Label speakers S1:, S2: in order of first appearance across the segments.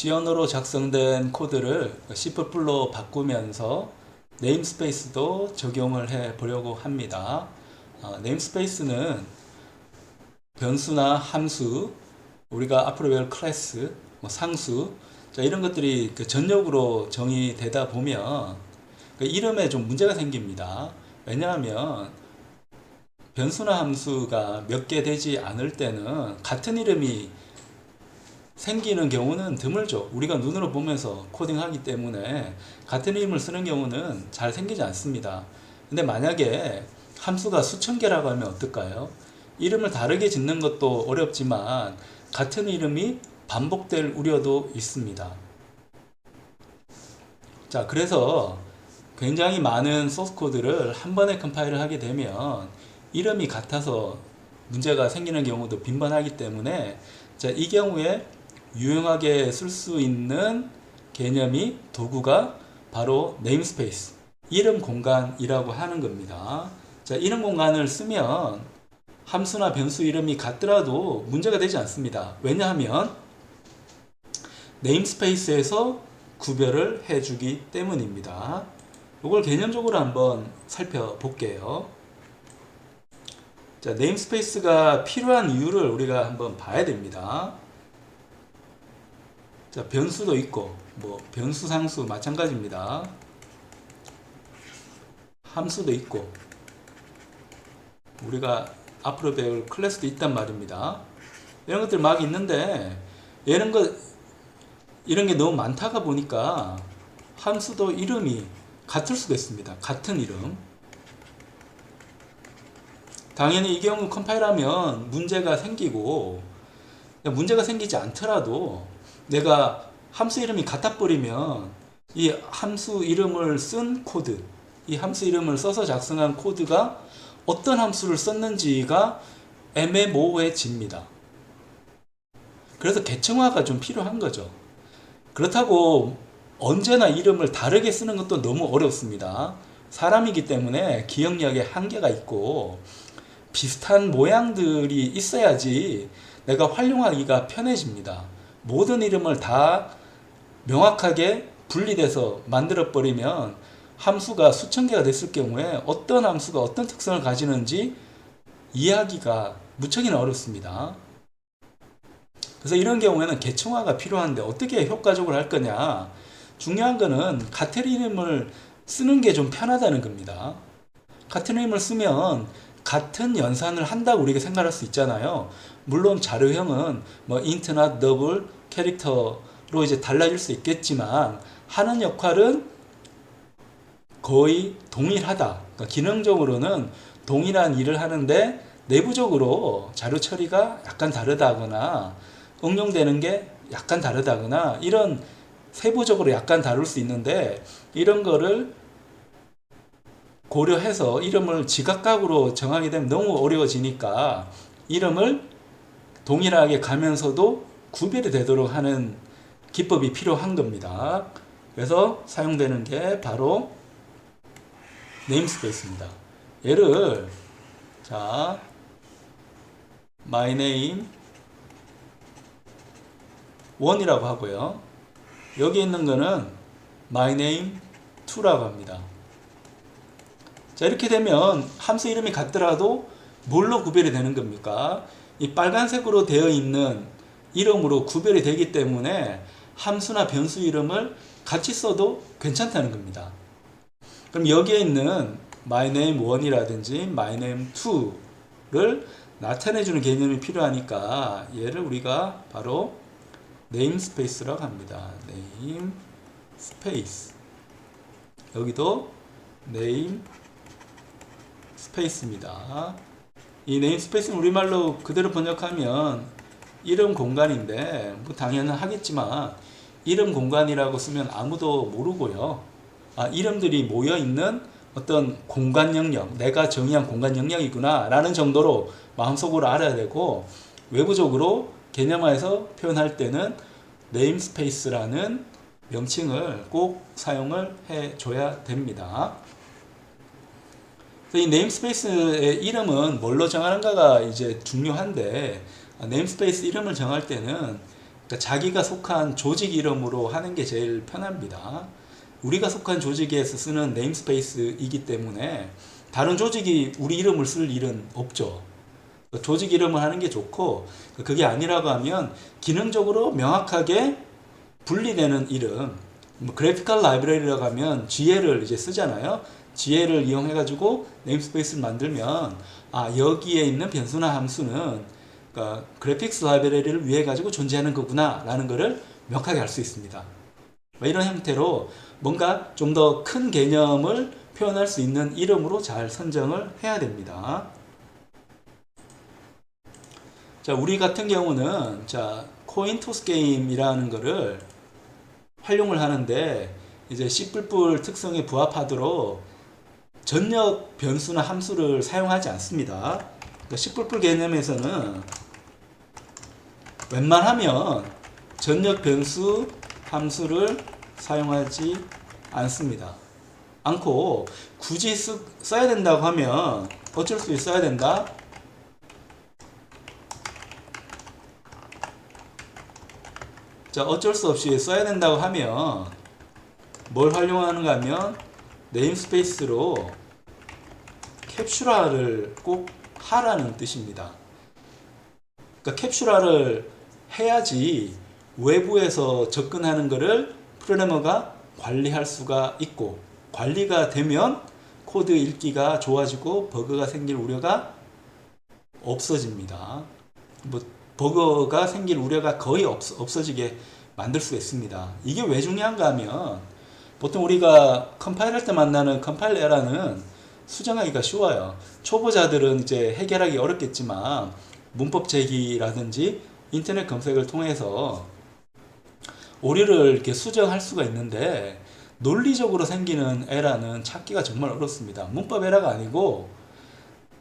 S1: C 언어로 작성된 코드를 C++로 바꾸면서 네임스페이스도 적용을 해 보려고 합니다. 네임스페이스는 변수나 함수, 우리가 앞으로 배울 클래스, 상수, 이런 것들이 전역으로 정의되다 보면 이름에 좀 문제가 생깁니다. 왜냐하면 변수나 함수가 몇 개 되지 않을 때는 같은 이름이 생기는 경우는 드물죠. 우리가 눈으로 보면서 코딩하기 때문에 같은 이름을 쓰는 경우는 잘 생기지 않습니다. 근데 만약에 함수가 수천 개라고 하면 어떨까요? 이름을 다르게 짓는 것도 어렵지만 같은 이름이 반복될 우려도 있습니다. 자, 그래서 굉장히 많은 소스 코드를 한 번에 컴파일을 하게 되면 이름이 같아서 문제가 생기는 경우도 빈번하기 때문에, 자, 이 경우에 유용하게 쓸 수 있는 개념이, 도구가 바로 네임스페이스, 이름 공간이라고 하는 겁니다. 자, 이름 공간을 쓰면 함수나 변수 이름이 같더라도 문제가 되지 않습니다. 왜냐하면 네임스페이스에서 구별을 해주기 때문입니다. 이걸 개념적으로 한번 살펴볼게요. 자, 네임스페이스가 필요한 이유를 우리가 한번 봐야 됩니다. 자, 변수도 있고, 변수, 상수 마찬가지입니다. 함수도 있고, 우리가 앞으로 배울 클래스도 있단 말입니다. 이런 것들 막 있는데, 이런 게 너무 많다가 보니까 함수도 이름이 같을 수가 있습니다. 같은 이름. 당연히 이 경우 컴파일하면 문제가 생기고, 문제가 생기지 않더라도 내가 함수 이름이 같아 버리면 이 함수 이름을 쓴 코드, 이 함수 이름을 써서 작성한 코드가 어떤 함수를 썼는지가 애매모호해집니다. 그래서 개청화가 좀 필요한 거죠. 그렇다고 언제나 이름을 다르게 쓰는 것도 너무 어렵습니다. 사람이기 때문에 기억력에 한계가 있고 비슷한 모양들이 있어야지 내가 활용하기가 편해집니다. 모든 이름을 다 명확하게 분리돼서 만들어버리면 함수가 수천 개가 됐을 경우에 어떤 함수가 어떤 특성을 가지는지 이해하기가 무척이나 어렵습니다. 그래서 이런 경우에는 개청화가 필요한데 어떻게 효과적으로 할 거냐? 중요한 거는 같은 이름을 쓰는 게 좀 편하다는 겁니다. 같은 이름을 쓰면 같은 연산을 한다고 우리가 생각할 수 있잖아요. 물론 자료형은 int나 double, 캐릭터로 이제 달라질 수 있겠지만 하는 역할은 거의 동일하다. 그러니까 기능적으로는 동일한 일을 하는데 내부적으로 자료 처리가 약간 다르다거나 응용되는 게 약간 다르다거나 이런 세부적으로 약간 다를 수 있는데, 이런 거를 고려해서 이름을 지각각으로 정하게 되면 너무 어려워지니까 이름을 동일하게 가면서도 구별이 되도록 하는 기법이 필요한 겁니다. 그래서 사용되는 게 바로 네임스페이스입니다. 얘를 자, my name 1이라고 하고요. 여기 있는 거는 my name 2라고 합니다. 자, 이렇게 되면 함수 이름이 같더라도 뭘로 구별이 되는 겁니까? 이 빨간색으로 되어 있는 이름으로 구별이 되기 때문에 함수나 변수 이름을 같이 써도 괜찮다는 겁니다. 그럼 여기에 있는 my name 1이라든지 my name 2를 나타내주는 개념이 필요하니까 얘를 우리가 바로 네임스페이스라고 합니다. 네임스페이스. 여기도 네임스페이스입니다. 이 네임스페이스는 우리말로 그대로 번역하면 이름 공간인데 당연하겠지만 이름 공간이라고 쓰면 아무도 모르고요. 이름들이 모여있는 어떤 공간 영역, 내가 정의한 공간 영역이구나 라는 정도로 마음속으로 알아야 되고, 외부적으로 개념화해서 표현할 때는 네임스페이스라는 명칭을 꼭 사용을 해줘야 됩니다. 이 네임스페이스의 이름은 뭘로 정하는가가 이제 중요한데, 네임스페이스 이름을 정할 때는 그러니까 자기가 속한 조직 이름으로 하는 게 제일 편합니다. 우리가 속한 조직에서 쓰는 네임스페이스이기 때문에 다른 조직이 우리 이름을 쓸 일은 없죠. 조직 이름을 하는 게 좋고, 그게 아니라고 하면 기능적으로 명확하게 분리되는 이름, 뭐 그래피컬 라이브러리라고 하면 GL을 이제 쓰잖아요. GL을 이용해 가지고 네임스페이스를 만들면 여기에 있는 변수나 함수는 그러니까 그래픽스 라이브러리를 위해 가지고 존재하는 거구나 라는 것을 명확하게 알 수 있습니다. 이런 형태로 뭔가 좀 더 큰 개념을 표현할 수 있는 이름으로 잘 선정을 해야 됩니다. 자, 우리 같은 경우는 코인토스 게임이라는 거를 활용을 하는데 이제 C++ 특성에 부합하도록 전역 변수나 함수를 사용하지 않습니다. 그러니까 C++ 개념에서는 웬만하면 전역 변수 함수를 사용하지 않습니다. 않고 굳이 써야 된다고 하면 어쩔 수 있어야 된다. 자, 어쩔 수 없이 써야 된다고 하면 뭘 활용하는가 하면 네임스페이스로 캡슐화를 꼭 하라는 뜻입니다. 그러니까 캡슐화를 해야지 외부에서 접근하는 것을 프로그래머가 관리할 수가 있고, 관리가 되면 코드 읽기가 좋아지고 버그가 생길 우려가 없어집니다. 버그가 생길 우려가 거의 없어지게 만들 수가 있습니다. 이게 왜 중요한가 하면 보통 우리가 컴파일할 때 만나는 컴파일 에러는 수정하기가 쉬워요. 초보자들은 이제 해결하기 어렵겠지만 문법 제기라든지 인터넷 검색을 통해서 오류를 이렇게 수정할 수가 있는데, 논리적으로 생기는 에러는 찾기가 정말 어렵습니다. 문법 에러가 아니고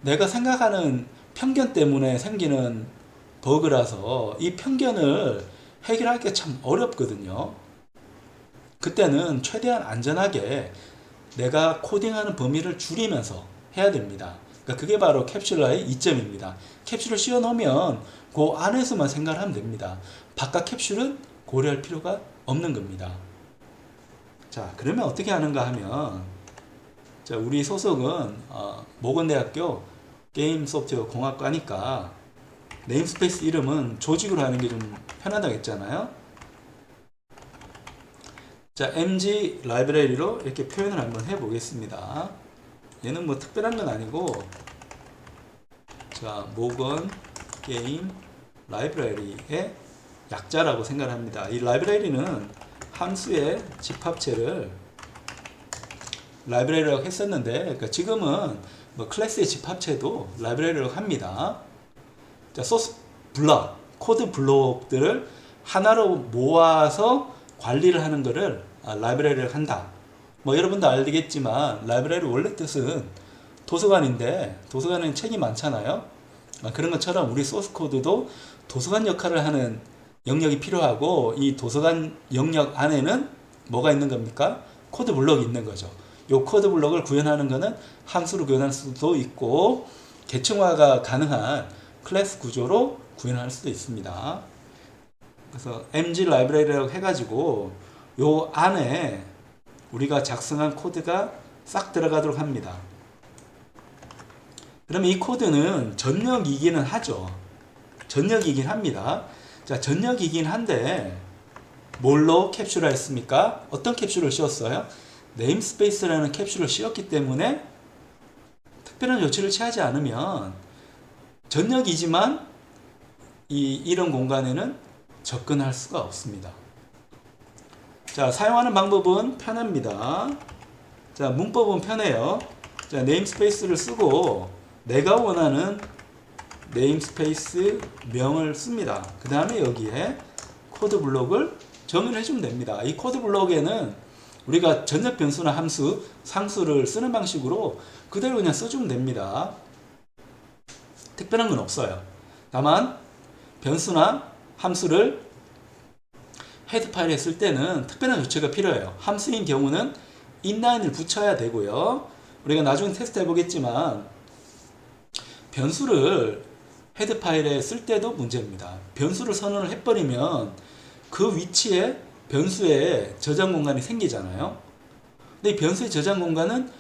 S1: 내가 생각하는 편견 때문에 생기는 버그라서 이 편견을 해결하기가 참 어렵거든요. 그때는 최대한 안전하게 내가 코딩하는 범위를 줄이면서 해야 됩니다. 그러니까 그게 바로 캡슐화의 이점입니다. 캡슐을 씌워 놓으면 그 안에서만 생각을 하면 됩니다. 바깥 캡슐은 고려할 필요가 없는 겁니다. 자, 그러면 어떻게 하는가 하면, 자, 우리 소속은 모건대학교 게임 소프트웨어 공학과니까 네임스페이스 이름은 조직으로 하는 게 좀 편하다고 했잖아요. 자, mg 라이브러리로 이렇게 표현을 한번 해보겠습니다. 얘는 뭐 특별한 건 아니고, 자, 모건 게임 라이브러리의 약자라고 생각을 합니다. 이 라이브러리는 함수의 집합체를 라이브러리라고 했었는데, 그러니까 지금은 뭐 클래스의 집합체도 라이브러리라고 합니다. 자, 소스 블록, 코드 블록들을 하나로 모아서 관리를 하는 것을 라이브러리를 한다. 뭐 여러분도 알겠지만 라이브러리 원래 뜻은 도서관인데, 도서관에는 책이 많잖아요. 그런 것처럼 우리 소스 코드도 도서관 역할을 하는 영역이 필요하고, 이 도서관 영역 안에는 뭐가 있는 겁니까? 코드 블록이 있는 거죠. 이 코드 블록을 구현하는 것은 함수로 구현할 수도 있고, 계층화가 가능한 클래스 구조로 구현할 수도 있습니다. 그래서 mg 라이브러리라고 해가지고 요 안에 우리가 작성한 코드가 싹 들어가도록 합니다. 그러면 이 코드는 전역이기는 하죠. 전역이긴 합니다. 자, 전역이긴 한데 뭘로 캡슐화 했습니까? 어떤 캡슐을 씌웠어요? 네임스페이스라는 캡슐을 씌웠기 때문에 특별한 조치를 취하지 않으면 전역이지만 이 이런 공간에는 접근할 수가 없습니다. 자, 사용하는 방법은 편합니다. 자, 문법은 편해요. 자, 네임스페이스를 쓰고 내가 원하는 네임스페이스 명을 씁니다. 그 다음에 여기에 코드 블록을 정의를 해주면 됩니다. 이 코드 블록에는 우리가 전역 변수나 함수, 상수를 쓰는 방식으로 그대로 그냥 써주면 됩니다. 특별한 건 없어요. 다만 변수나 함수를 헤드 파일에 쓸 때는 특별한 조치가 필요해요. 함수인 경우는 inline을 붙여야 되고요. 우리가 나중에 테스트 해보겠지만 변수를 헤드 파일에 쓸 때도 문제입니다. 변수를 선언을 해버리면 그 위치에 변수에 저장 공간이 생기잖아요. 근데 이 변수의 저장 공간은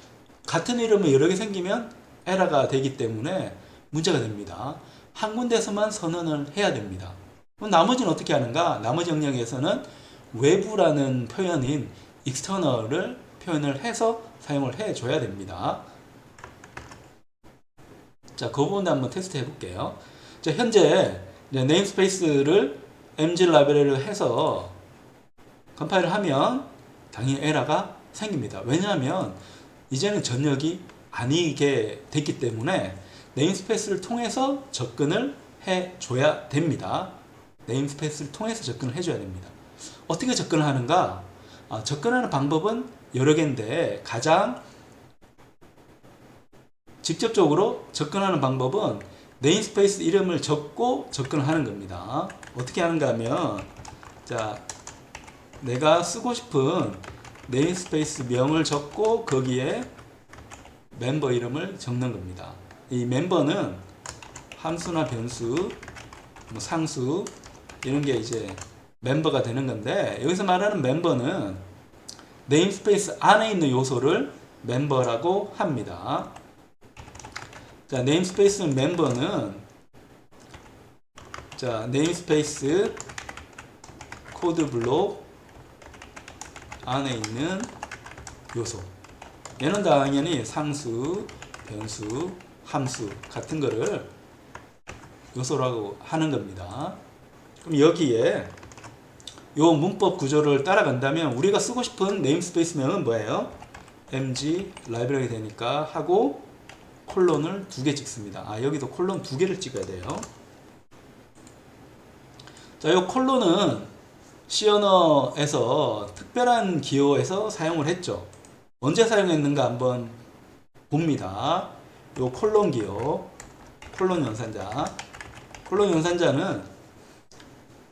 S1: 같은 이름이 여러 개 생기면 에러가 되기 때문에 문제가 됩니다. 한 군데서만 선언을 해야 됩니다. 그럼 나머지는 어떻게 하는가? 나머지 영역에서는 외부라는 표현인 external을 표현을 해서 사용을 해줘야 됩니다. 자, 그 부분 한번 테스트 해볼게요. 자, 현재 네임스페이스를 mg 라이브러리로 해서 컴파일을 하면 당연히 에러가 생깁니다. 왜냐하면 이제는 전역이 아니게 됐기 때문에 네임스페이스를 통해서 접근을 해줘야 됩니다. 네임스페이스를 통해서 접근을 해줘야 됩니다. 어떻게 접근을 하는가? 접근하는 방법은 여러 개인데 가장 직접적으로 접근하는 방법은 네임스페이스 이름을 적고 접근을 하는 겁니다. 어떻게 하는가 하면 자, 내가 쓰고 싶은 네임스페이스 명을 적고 거기에 멤버 이름을 적는 겁니다. 이 멤버는 함수나 변수, 뭐 상수 이런 게 이제 멤버가 되는 건데 여기서 말하는 멤버는 네임스페이스 안에 있는 요소를 멤버라고 합니다. 자, 네임스페이스 멤버는 자, 네임스페이스 코드 블록 안에 있는 요소. 얘는 당연히 상수, 변수, 함수 같은 거를 요소라고 하는 겁니다. 그럼 여기에 요 문법 구조를 따라간다면 우리가 쓰고 싶은 네임스페이스명은 뭐예요? mg 라이브러리 되니까 하고 콜론을 2개 찍습니다. 여기도 콜론 2개를 찍어야 돼요. 자, 이 콜론은 C 언어에서 특별한 기호에서 사용을 했죠. 언제 사용했는가 한번 봅니다. 요 콜론 기호, 콜론 연산자. 콜론 연산자는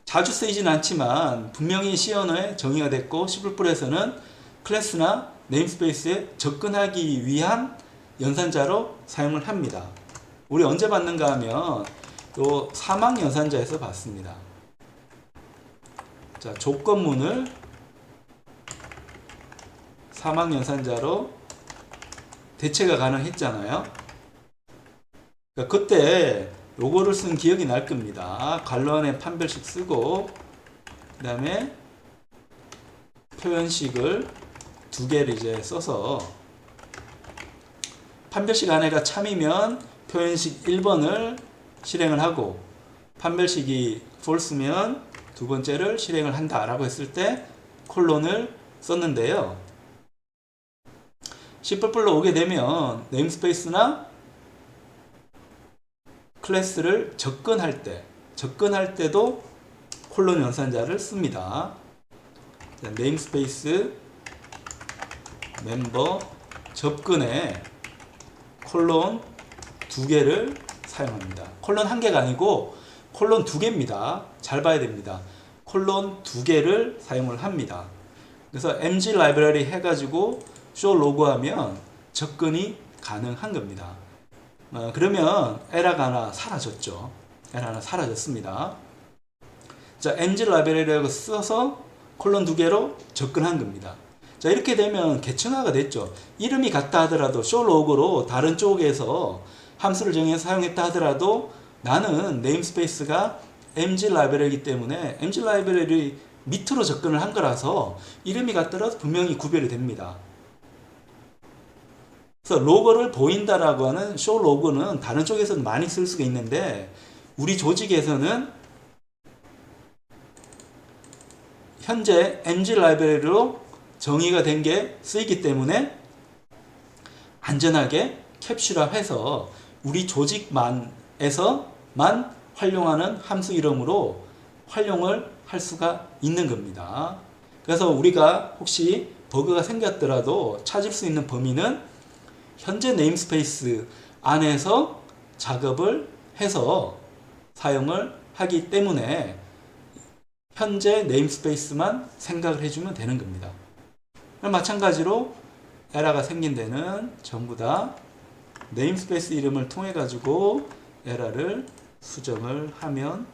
S1: 자주 쓰이진 않지만 분명히 C 언어에 정의가 됐고 C++에서는 클래스나 네임스페이스에 접근하기 위한 연산자로 사용을 합니다. 우리 언제 봤는가 하면 요 사막 연산자에서 봤습니다. 자, 조건문을 사막 연산자로 대체가 가능했잖아요. 그러니까 그때 요거를 쓴 기억이 날 겁니다. 괄호 안에 판별식 쓰고 그 다음에 표현식을 2개를 이제 써서 판별식 안에가 참이면 표현식 1번을 실행을 하고 판별식이 false면 두 번째를 실행을 한다 라고 했을 때 콜론을 썼는데요. C++로 오게 되면 네임스페이스나 클래스를 접근할 때도 콜론 연산자를 씁니다. 네임스페이스 멤버 접근에 콜론 2개를 사용합니다. 콜론 1개가 아니고 콜론 2개입니다. 잘 봐야 됩니다. 콜론 2개를 사용을 합니다. 그래서 mg 라이브러리 해가지고 show 로그하면 접근이 가능한 겁니다. 그러면 에러가 하나 사라졌죠. 에러 하나 사라졌습니다. 자, mg 라이브러리라고 써서 콜론 2개로 접근한 겁니다. 자, 이렇게 되면 계층화가 됐죠. 이름이 같다 하더라도 show 로그로 다른 쪽에서 함수를 정해서 사용했다 하더라도 나는 네임스페이스가 mg 라이브러리이기 때문에 mg 라이브러리 밑으로 접근을 한 거라서 이름이 같더라도 분명히 구별이 됩니다. 그래서 로그를 보인다라고 하는 show 로그는 다른 쪽에서는 많이 쓸 수가 있는데 우리 조직에서는 현재 mg 라이브러리로 정의가 된 게 쓰이기 때문에 안전하게 캡슐화해서 우리 조직만에서만 활용하는 함수 이름으로 활용을 할 수가 있는 겁니다. 그래서 우리가 혹시 버그가 생겼더라도 찾을 수 있는 범위는 현재 네임스페이스 안에서 작업을 해서 사용을 하기 때문에 현재 네임스페이스만 생각을 해주면 되는 겁니다. 마찬가지로 에러가 생긴 데는 전부 다 네임스페이스 이름을 통해 가지고 에러를 수정을 하면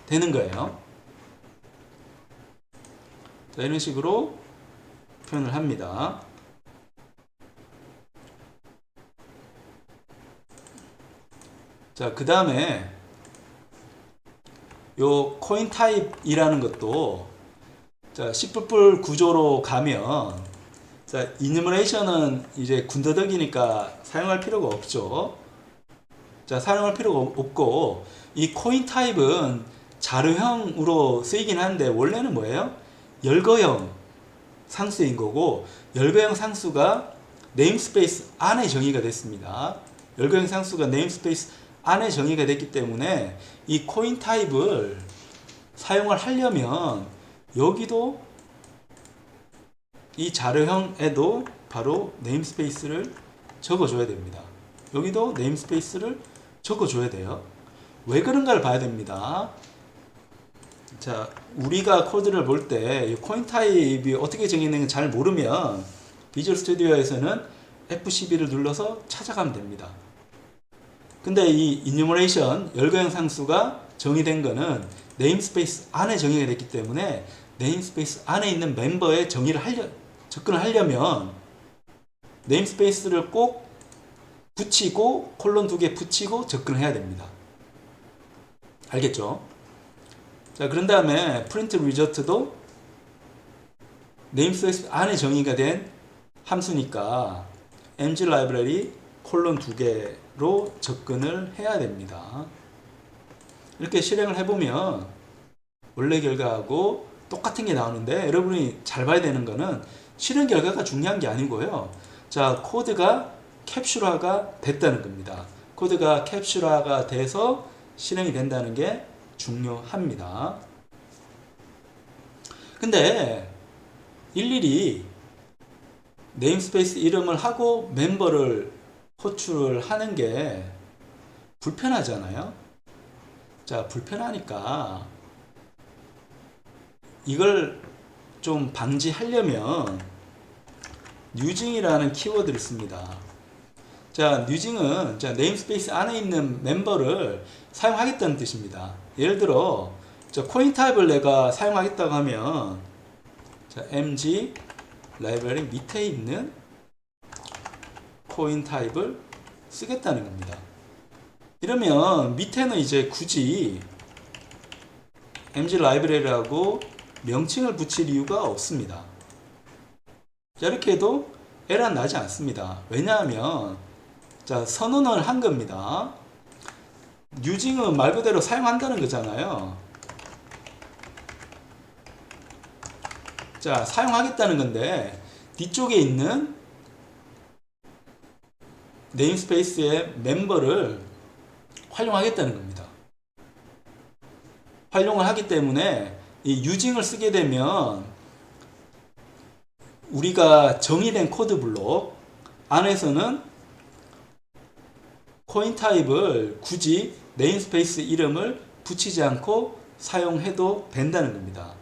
S1: 되는 거예요. 자, 이런 식으로 표현을 합니다. 자, 그 다음에 요 코인 타입이라는 것도 자, C++ 구조로 가면 자, 이니머레이션은 이제 군더더기니까 사용할 필요가 없죠. 자, 사용할 필요가 없고 이 코인 타입은 자료형으로 쓰이긴 하는데 원래는 뭐예요? 열거형 상수인 거고 열거형 상수가 네임스페이스 안에 정의가 됐습니다. 열거형 상수가 네임스페이스 안에 정의가 됐기 때문에 이 코인 타입을 사용을 하려면 여기도 이 자료형에도 바로 네임스페이스를 적어줘야 됩니다. 여기도 네임스페이스를 적어줘야 돼요. 왜 그런가를 봐야 됩니다. 자, 우리가 코드를 볼 때 코인 타입이 어떻게 정의되는지 잘 모르면 비주얼 스튜디오에서는 F12를 눌러서 찾아가면 됩니다. 근데 이 이뉴머레이션 열거형 상수가 정의된 거는 네임스페이스 안에 정의가 됐기 때문에 네임스페이스 안에 있는 멤버의 접근을 하려면 네임스페이스를 꼭 붙이고 콜론 2개 붙이고 접근을 해야 됩니다. 알겠죠? 자, 그런 다음에 프린트 리저트도 네임스페이스 안에 정의가 된 함수니까 mg 라이브러리 콜론 2개로 접근을 해야 됩니다. 이렇게 실행을 해보면 원래 결과하고 똑같은 게 나오는데 여러분이 잘 봐야 되는 거는 실행 결과가 중요한 게 아니고요. 자, 코드가 캡슐화가 됐다는 겁니다. 코드가 캡슐화가 돼서 실행이 된다는 게 중요합니다. 근데 일일이 네임스페이스 이름을 하고 멤버를 호출을 하는 게 불편하잖아요. 자, 불편하니까 이걸 좀 방지하려면 뉴징이라는 키워드를 씁니다. 자, 뉴징은 자, 네임스페이스 안에 있는 멤버를 사용하겠다는 뜻입니다. 예를 들어 자, 코인 타입을 내가 사용하겠다고 하면 자, mg 라이브러리 밑에 있는 코인 타입을 쓰겠다는 겁니다. 이러면 밑에는 이제 굳이 mg 라이브러리라고 명칭을 붙일 이유가 없습니다. 자, 이렇게 해도 에러는 나지 않습니다. 왜냐하면 자, 선언을 한 겁니다. 뉴징은 말 그대로 사용한다는 거잖아요. 자, 사용하겠다는 건데 뒤쪽에 있는 네임스페이스의 멤버를 활용하겠다는 겁니다. 활용을 하기 때문에 이 유징을 쓰게 되면 우리가 정의된 코드 블록 안에서는 코인 타입을 굳이 네임스페이스 이름을 붙이지 않고 사용해도 된다는 겁니다.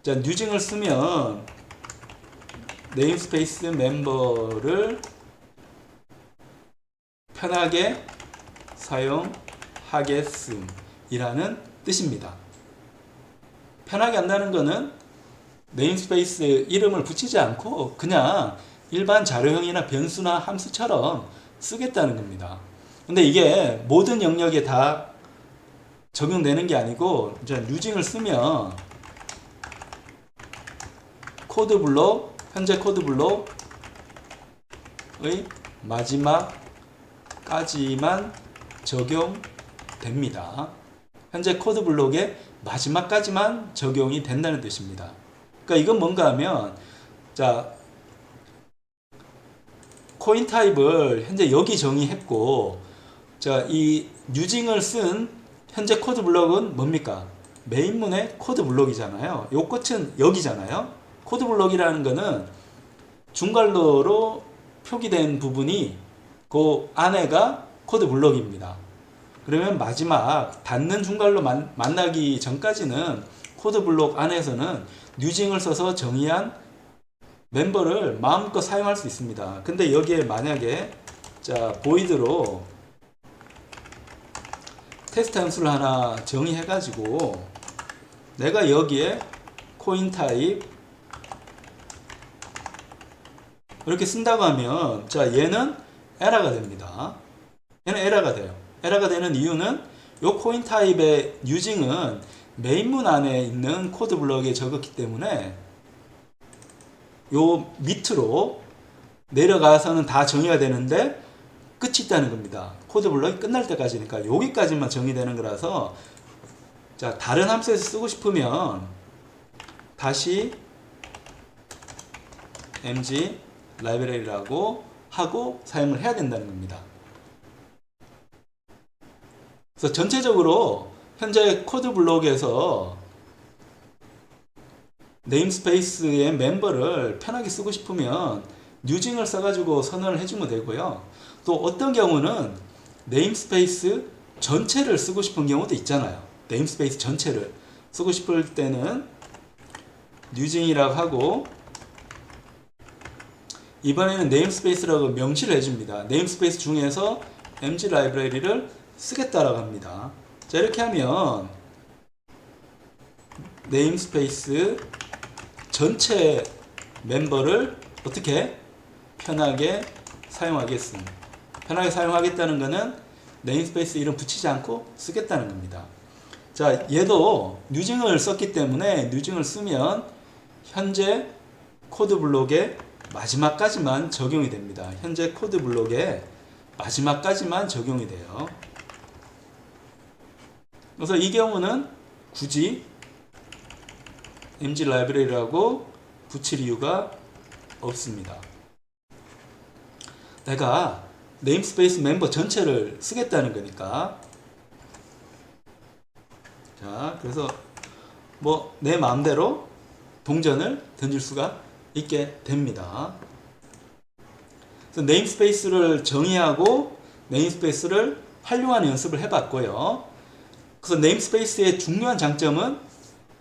S1: 자, 뉴징을 쓰면 네임스페이스 멤버를 편하게 사용하겠음이라는 뜻입니다. 편하게 한다는 것은 네임스페이스 이름을 붙이지 않고 그냥 일반 자료형이나 변수나 함수처럼 쓰겠다는 겁니다. 근데 이게 모든 영역에 다 적용되는 게 아니고 이제 뉴징을 쓰면 코드 블록, 현재 코드 블록의 마지막까지만 적용됩니다. 현재 코드 블록의 마지막까지만 적용이 된다는 뜻입니다. 그러니까 이건 뭔가 하면 자, 코인 타입을 현재 여기 정의했고 자, 이 뉴징을 쓴 현재 코드 블록은 뭡니까? 메인문의 코드 블록이잖아요. 요 끝은 여기잖아요. 코드 블록이라는 거는 중괄호로 표기된 부분이 그 안에가 코드 블록입니다. 그러면 마지막 닫는 중괄호 만나기 전까지는 코드 블록 안에서는 뉴징을 써서 정의한 멤버를 마음껏 사용할 수 있습니다. 근데 여기에 만약에 자, 보이드로 테스트 함수를 하나 정의해 가지고 내가 여기에 코인 타입 이렇게 쓴다고 하면 자 얘는 에러가 됩니다. 얘는 에러가 돼요. 에러가 되는 이유는 요 코인 타입의 유징은 메인문 안에 있는 코드 블럭에 적었기 때문에 요 밑으로 내려가서는 다 정의가 되는데 끝이 있다는 겁니다. 코드 블럭이 끝날 때까지니까 여기까지만 정의되는 거라서 자 다른 함수에서 쓰고 싶으면 다시 mg 라이브러리라고 하고 사용을 해야 된다는 겁니다. 그래서 전체적으로 현재 코드 블록에서 네임스페이스의 멤버를 편하게 쓰고 싶으면 뉴징을 써가지고 선언을 해주면 되고요. 또 어떤 경우는 네임스페이스 전체를 쓰고 싶은 경우도 있잖아요. 네임스페이스 전체를 쓰고 싶을 때는 뉴징이라고 하고 이번에는 네임스페이스라고 명시를 해줍니다. 네임스페이스 중에서 mg 라이브러리를 쓰겠다라고 합니다. 자 이렇게 하면 네임스페이스 전체 멤버를 어떻게 편하게 사용하겠습니다. 편하게 사용하겠다는 것은 네임스페이스 이름 붙이지 않고 쓰겠다는 겁니다. 자 얘도 뉴징을 썼기 때문에 뉴징을 쓰면 현재 코드 블록의 마지막까지만 적용이 됩니다. 현재 코드 블록의 마지막까지만 적용이 돼요. 그래서 이 경우는 굳이 mg 라이브러리라고 붙일 이유가 없습니다. 내가 네임스페이스 멤버 전체를 쓰겠다는 거니까. 자, 그래서 뭐 내 마음대로 동전을 던질 수가 있게 됩니다. 그래서 네임스페이스를 정의하고 네임스페이스를 활용하는 연습을 해봤고요. 그래서 네임스페이스의 중요한 장점은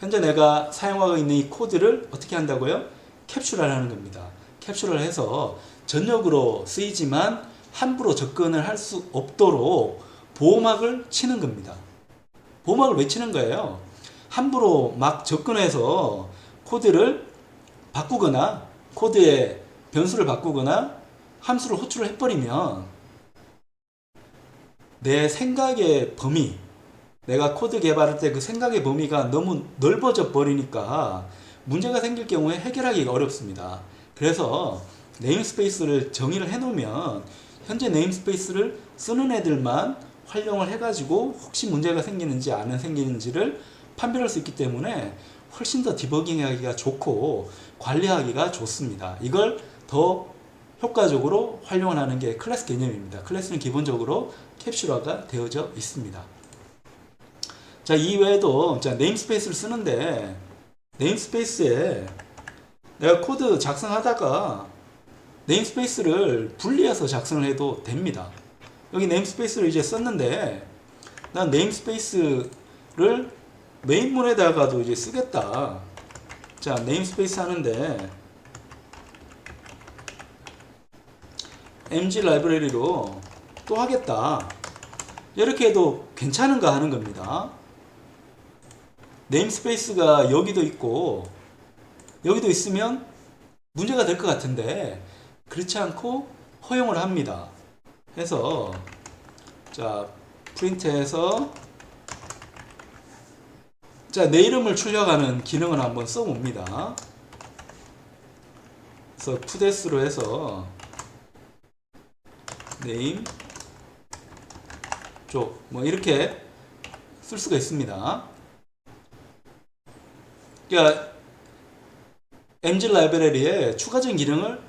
S1: 현재 내가 사용하고 있는 이 코드를 어떻게 한다고요? 캡슐화를 하는 겁니다. 캡슐을 해서 전역으로 쓰이지만 함부로 접근을 할 수 없도록 보호막을 치는 겁니다. 보호막을 왜 치는 거예요? 함부로 막 접근해서 코드를 바꾸거나 코드의 변수를 바꾸거나 함수를 호출을 해버리면 내 생각의 범위, 내가 코드 개발할 때 그 생각의 범위가 너무 넓어져 버리니까 문제가 생길 경우에 해결하기가 어렵습니다. 그래서 네임스페이스를 정의를 해놓으면 현재 네임스페이스를 쓰는 애들만 활용을 해가지고 혹시 문제가 생기는지 안 생기는지를 판별할 수 있기 때문에 훨씬 더 디버깅하기가 좋고 관리하기가 좋습니다. 이걸 더 효과적으로 활용을 하는 게 클래스 개념입니다. 클래스는 기본적으로 캡슐화가 되어져 있습니다. 자, 이외에도 자, 네임스페이스를 쓰는데 네임스페이스에 내가 코드 작성하다가 네임스페이스를 분리해서 작성을 해도 됩니다. 여기 네임스페이스를 이제 썼는데 난 네임스페이스를 메인문에다가도 이제 쓰겠다. 자, 네임스페이스 하는데 mg 라이브러리로 또 하겠다. 이렇게 해도 괜찮은가 하는 겁니다. 네임스페이스가 여기도 있고 여기도 있으면 문제가 될 것 같은데 그렇지 않고 허용을 합니다. 해서 자 프린트해서 자 내 이름을 출력하는 기능을 한번 써봅니다. 그래서 푸데스로 해서 네임 쪽 뭐 이렇게 쓸 수가 있습니다. 그러니까 mg 라이브러리에 추가적인 기능을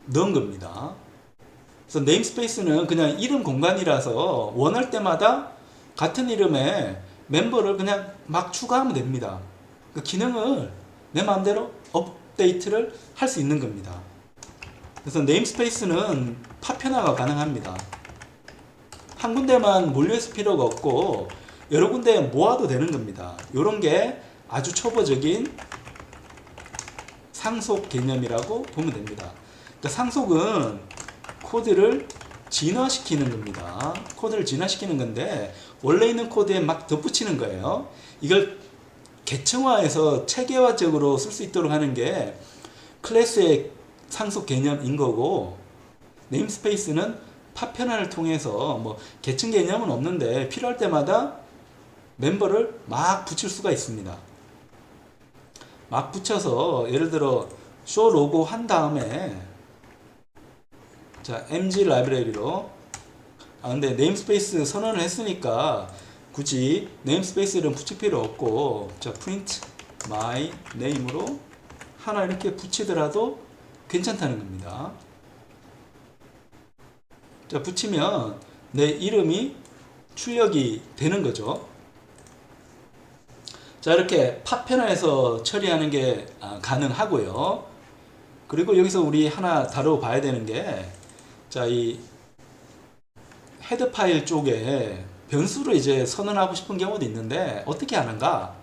S1: 넣은 겁니다. 그래서 네임스페이스는 그냥 이름 공간이라서 원할 때마다 같은 이름의 멤버를 그냥 막 추가하면 됩니다. 그 기능을 내 마음대로 업데이트를 할 수 있는 겁니다. 그래서 네임스페이스는 파편화가 가능합니다. 한 군데만 몰려있을 필요가 없고 여러 군데 모아도 되는 겁니다. 이런 게 아주 초보적인 상속 개념이라고 보면 됩니다. 그러니까 상속은 코드를 진화시키는 겁니다. 코드를 진화시키는 건데 원래 있는 코드에 막 덧붙이는 거예요. 이걸 계층화해서 체계화적으로 쓸 수 있도록 하는 게 클래스의 상속 개념인 거고, 네임스페이스는 파편화를 통해서 뭐 계층 개념은 없는데 필요할 때마다 멤버를 막 붙일 수가 있습니다. 막 붙여서 예를 들어 show 로고 한 다음에 자 mg 라이브러리로 근데 네임스페이스 선언을 했으니까 굳이 네임스페이스를 붙일 필요 없고 자 print my name으로 하나 이렇게 붙이더라도 괜찮다는 겁니다. 자 붙이면 내 이름이 출력이 되는 거죠. 자 이렇게 파편화해서 처리하는 게 가능하고요. 그리고 여기서 우리 하나 다뤄봐야 되는 게 자 이 헤드 파일 쪽에 변수를 이제 선언하고 싶은 경우도 있는데 어떻게 하는가?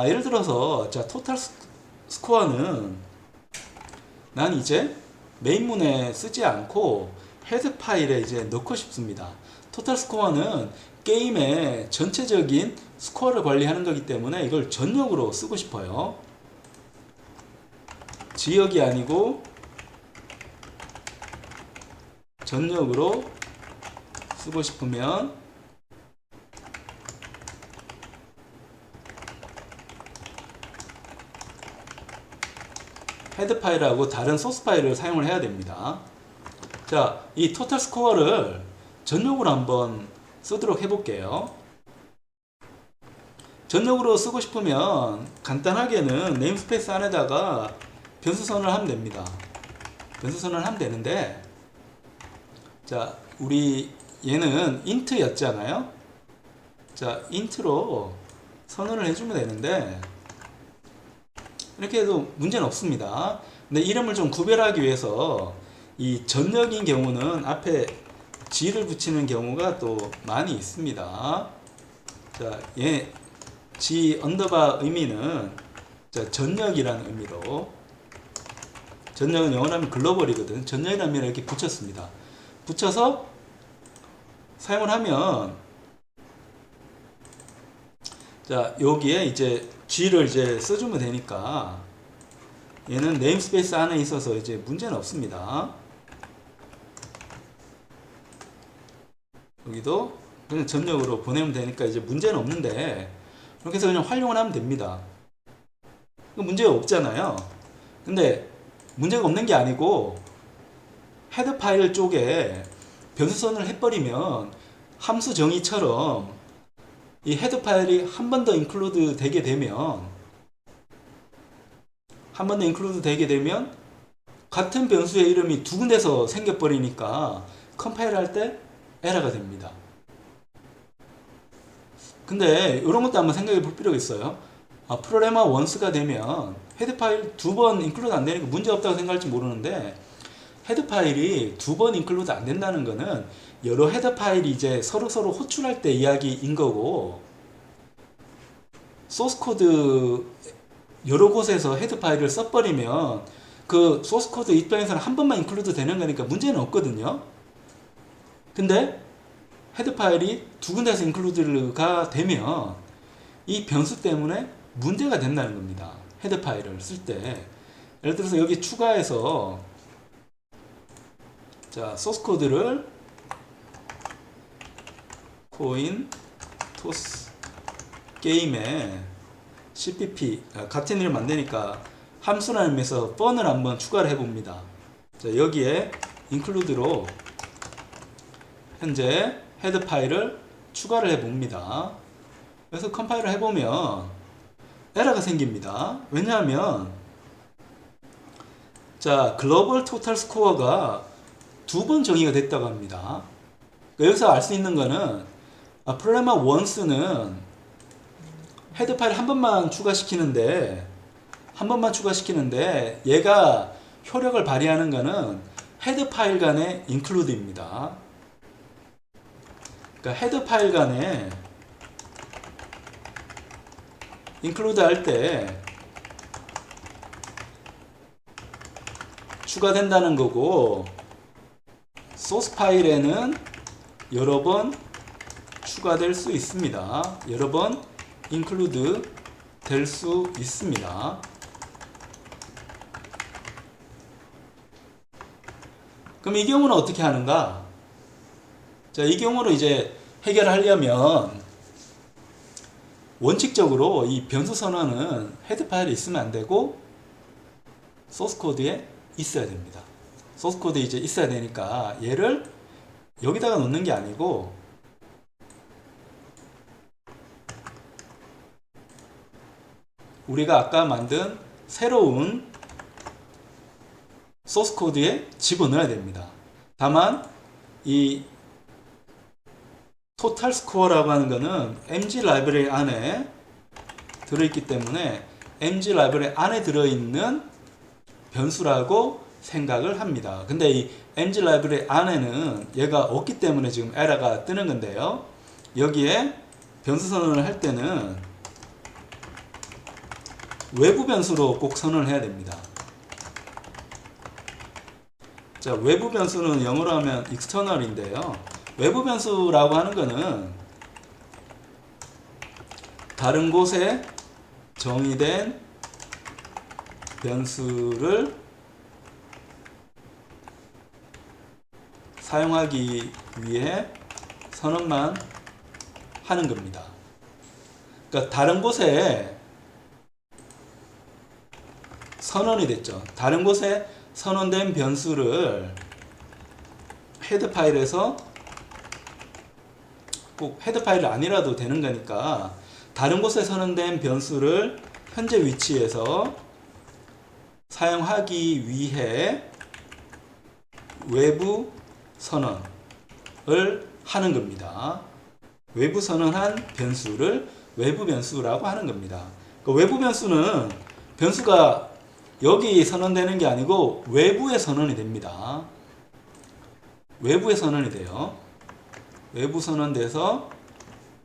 S1: 예를 들어서 자 토탈 스코어는 난 이제 메인문에 쓰지 않고 헤드 파일에 이제 넣고 싶습니다. 토탈 스코어는 게임의 전체적인 스코어를 관리하는 거기 때문에 이걸 전역으로 쓰고 싶어요. 지역이 아니고 전역으로 쓰고 싶으면 헤드 파일하고 다른 소스 파일을 사용을 해야 됩니다. 자, 이 토탈 스코어를 전역으로 한번 쓰도록 해볼게요. 전역으로 쓰고 싶으면 간단하게는 네임스페이스 안에다가 변수 선언을 하면 됩니다. 변수 선언을 하면 되는데 자, 우리 얘는 int였잖아요. 자, int로 선언을 해주면 되는데 이렇게 해도 문제는 없습니다. 근데 이름을 좀 구별하기 위해서 이 전역인 경우는 앞에 G를 붙이는 경우가 또 많이 있습니다. 자, 얘 G 언더바 의미는 자, 전역이라는 의미로 전역은 영어로 하면 글로벌이거든. 전역이라는 의미를 이렇게 붙였습니다. 붙여서 사용을 하면 자 여기에 이제 G를 이제 써주면 되니까 얘는 네임스페이스 안에 있어서 이제 문제는 없습니다. 여기도 그냥 전역으로 보내면 되니까 이제 문제는 없는데 이렇게 해서 그냥 활용을 하면 됩니다. 문제가 없잖아요. 근데 문제가 없는 게 아니고 헤드 파일 쪽에 변수 선언을 해버리면 함수 정의처럼 이 헤드 파일이 한 번 더 인클루드 되게 되면 같은 변수의 이름이 두 군데서 생겨버리니까 컴파일 할 때 에러가 됩니다. 근데 이런 것도 한번 생각해 볼 필요가 있어요. 프로그래머 원스가 되면 헤드 파일 두 번 인클루드 안 되니까 문제 없다고 생각할지 모르는데 헤드 파일이 두 번 인클루드 안 된다는 거는 여러 헤드 파일이 이제 서로 호출할 때 이야기인 거고 소스 코드 여러 곳에서 헤드 파일을 써버리면 그 소스 코드 입장에서는 한 번만 인클루드 되는 거니까 문제는 없거든요. 근데 헤드 파일이 두 군데에서 인클루드가 되면 이 변수 때문에 문제가 된다는 겁니다. 헤드 파일을 쓸 때 예를 들어서 여기 추가해서 자 소스 코드를 코인 토스 게임에 cpp 같은 일을 만드니까 함수라는 의미에서 뻔을 한번 추가를 해봅니다. 자 여기에 include로 현재 헤드 파일을 추가를 해봅니다. 그래서 컴파일을 해보면 에러가 생깁니다. 왜냐하면 자 글로벌 토탈 스코어가 두 번 정의가 됐다고 합니다. 여기서 알 수 있는 거는 프로그래머 원스는 헤드 파일 한 번만 추가시키는데 얘가 효력을 발휘하는 거는 헤드 파일 간의 include입니다. 그러니까 헤드 파일 간에 include 할 때 추가된다는 거고 소스 파일에는 여러 번 추가될 수 있습니다. 여러 번 include 될 수 있습니다. 그럼 이 경우는 어떻게 하는가? 자, 이 경우로 이제 해결하려면 원칙적으로 이 변수 선언은 헤드 파일에 있으면 안 되고 소스 코드에 있어야 됩니다. 소스 코드에 이제 있어야 되니까 얘를 여기다가 놓는 게 아니고 우리가 아까 만든 새로운 소스 코드에 집어넣어야 됩니다. 다만 이 토탈 스코어라고 하는 거는 mg 라이브러리 안에 들어있기 때문에 mg 라이브러리 안에 들어있는 변수라고 생각을 합니다. 근데 이 mg 라이브러리 안에는 얘가 없기 때문에 지금 에러가 뜨는 건데요. 여기에 변수 선언을 할 때는 외부 변수로 꼭 선언을 해야 됩니다. 자, 외부 변수는 영어로 하면 external인데요. 외부 변수라고 하는 거는 다른 곳에 정의된 변수를 사용하기 위해 선언만 하는 겁니다. 그러니까 다른 곳에 선언이 됐죠. 다른 곳에 선언된 변수를 헤드 파일에서 꼭 헤드 파일이 아니라도 되는 거니까 다른 곳에 선언된 변수를 현재 위치에서 사용하기 위해 외부 선언을 하는 겁니다. 외부 선언한 변수를 외부 변수라고 하는 겁니다. 그 외부 변수는 변수가 여기 선언되는 게 아니고 외부에 선언이 됩니다. 외부에 선언이 돼요. 외부 선언돼서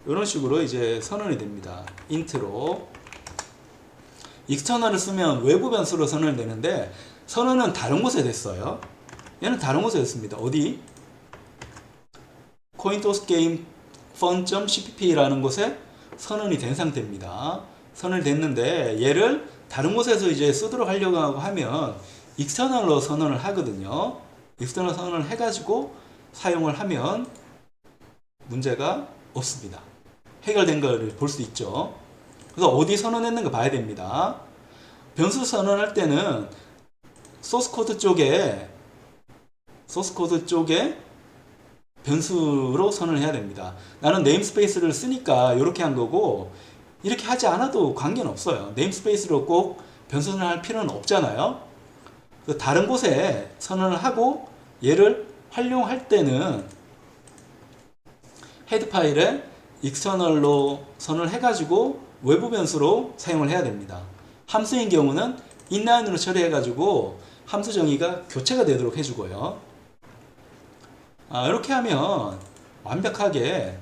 S1: 이런 식으로 이제 선언이 됩니다. int로 external을 쓰면 외부 변수로 선언이 되는데 선언은 다른 곳에 됐어요. 얘는 다른 곳에 됐습니다. 어디? cointoss game fun.cpp라는 곳에 선언이 된 상태입니다. 선언이 됐는데 얘를 다른 곳에서 이제 쓰도록 하려고 하면 external로 선언을 하거든요. external 선언을 해가지고 사용을 하면 문제가 없습니다. 해결된 걸 볼 수 있죠. 그래서 어디 선언했는가 봐야 됩니다. 변수 선언할 때는 소스 코드 쪽에 변수로 선언을 해야 됩니다. 나는 네임스페이스를 쓰니까 이렇게 한 거고 이렇게 하지 않아도 관계는 없어요. 네임스페이스로 꼭 변수 선언할 필요는 없잖아요. 다른 곳에 선언을 하고 얘를 활용할 때는 헤드 파일에 external로 선언을 해가지고 외부 변수로 사용을 해야 됩니다. 함수인 경우는 inline으로 처리해가지고 함수 정의가 교체가 되도록 해주고요. 이렇게 하면 완벽하게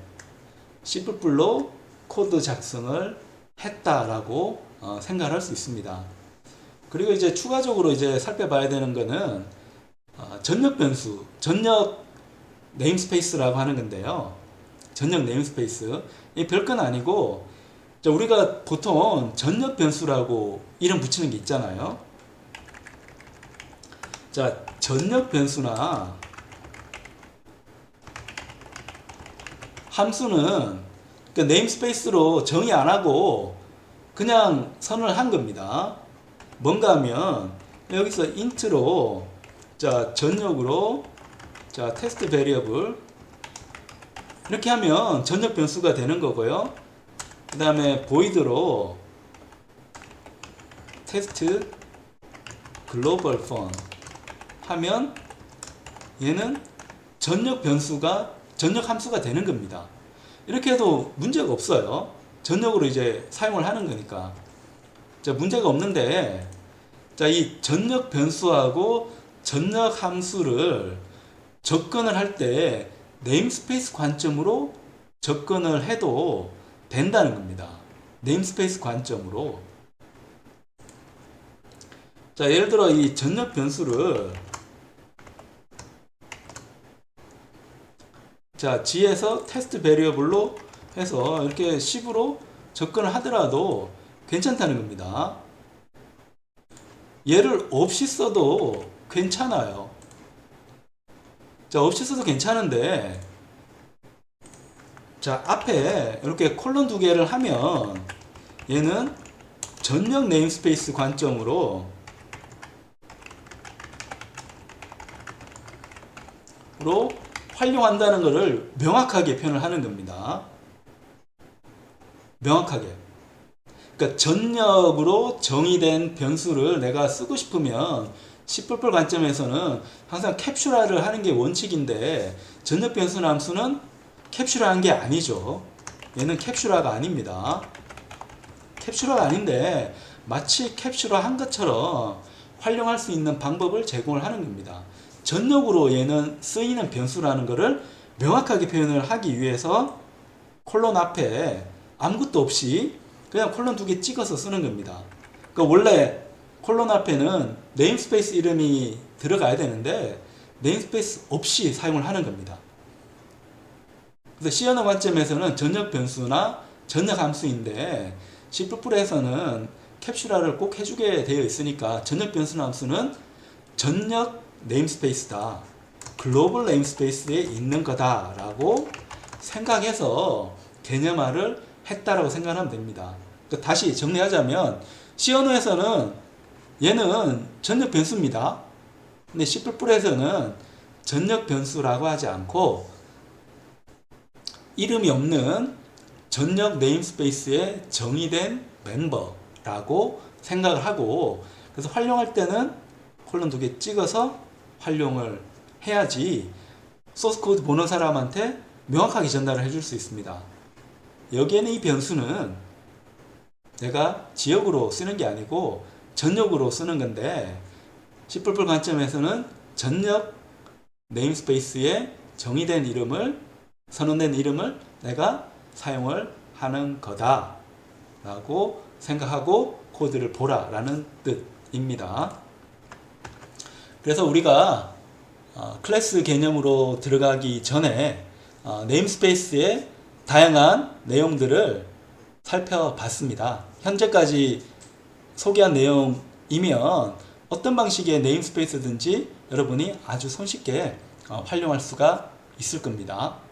S1: C++로 코드 작성을 했다라고 생각을 할 수 있습니다. 그리고 이제 추가적으로 이제 살펴봐야 되는 거는 전역 변수, 전역 네임스페이스라고 하는 건데요. 전역 네임스페이스. 이 별건 아니고 우리가 보통 전역 변수라고 이름 붙이는 게 있잖아요. 자, 전역 변수나 함수는 그 네임스페이스로 정의 안 하고 그냥 선언을 한 겁니다. 뭔가 하면 여기서 int로 자, 전역으로 자, 테스트 베리어블 이렇게 하면 전역 변수가 되는 거고요. 그 다음에 void로 테스트 글로벌 펀 하면 얘는 전역 변수가 전역 함수가 되는 겁니다. 이렇게 해도 문제가 없어요. 전역으로 이제 사용을 하는 거니까. 자, 문제가 없는데 자, 이 전역 변수하고 전역 함수를 접근을 할 때 네임스페이스 관점으로 접근을 해도 된다는 겁니다. 네임스페이스 관점으로. 자, 예를 들어 이 전역 변수를 자, G에서 테스트 베리어블로 해서 이렇게 10으로 접근을 하더라도 괜찮다는 겁니다. 얘를 없이 써도 괜찮아요. 자, 없이 써도 괜찮은데, 자, 앞에 이렇게 콜론 두 개를 하면 얘는 전역 네임스페이스 관점으로 활용한다는 것을 명확하게 표현을 하는 겁니다. 명확하게. 그러니까 전역으로 정의된 변수를 내가 쓰고 싶으면 C++ 관점에서는 항상 캡슐화를 하는 게 원칙인데, 전역 변수 함수는 캡슐화한 게 아니죠. 얘는 캡슐화가 아닙니다. 캡슐화가 아닌데 마치 캡슐화한 것처럼 활용할 수 있는 방법을 제공을 하는 겁니다. 전역으로 얘는 쓰이는 변수라는 것을 명확하게 표현을 하기 위해서 콜론 앞에 아무것도 없이 그냥 콜론 두 개 찍어서 쓰는 겁니다. 그러니까 원래 콜론 앞에는 네임스페이스 이름이 들어가야 되는데 네임스페이스 없이 사용을 하는 겁니다. 그래서 C 언어 관점에서는 전역 변수나 전역 함수인데 C++에서는 캡슐화를 꼭 해주게 되어 있으니까 전역 변수 함수는 전역 네임스페이스다, 글로벌 네임스페이스에 있는 거다 라고 생각해서 개념화를 했다라고 생각하면 됩니다. 그러니까 다시 정리하자면 C 언어에서는 얘는 전역 변수입니다. 근데 C++에서는 전역 변수라고 하지 않고 이름이 없는 전역 네임스페이스에 정의된 멤버라고 생각을 하고, 그래서 활용할 때는 콜론 두 개 찍어서 활용을 해야지 소스 코드 보는 사람한테 명확하게 전달을 해줄 수 있습니다. 여기에는 이 변수는 내가 지역으로 쓰는 게 아니고 전역으로 쓰는 건데, C++ 관점에서는 전역 네임스페이스에 정의된 이름을, 선언된 이름을 내가 사용을 하는 거다 라고 생각하고 코드를 보라 라는 뜻입니다. 그래서 우리가 클래스 개념으로 들어가기 전에 네임스페이스의 다양한 내용들을 살펴봤습니다. 현재까지 소개한 내용이면 어떤 방식의 네임스페이스든지 여러분이 아주 손쉽게 활용할 수가 있을 겁니다.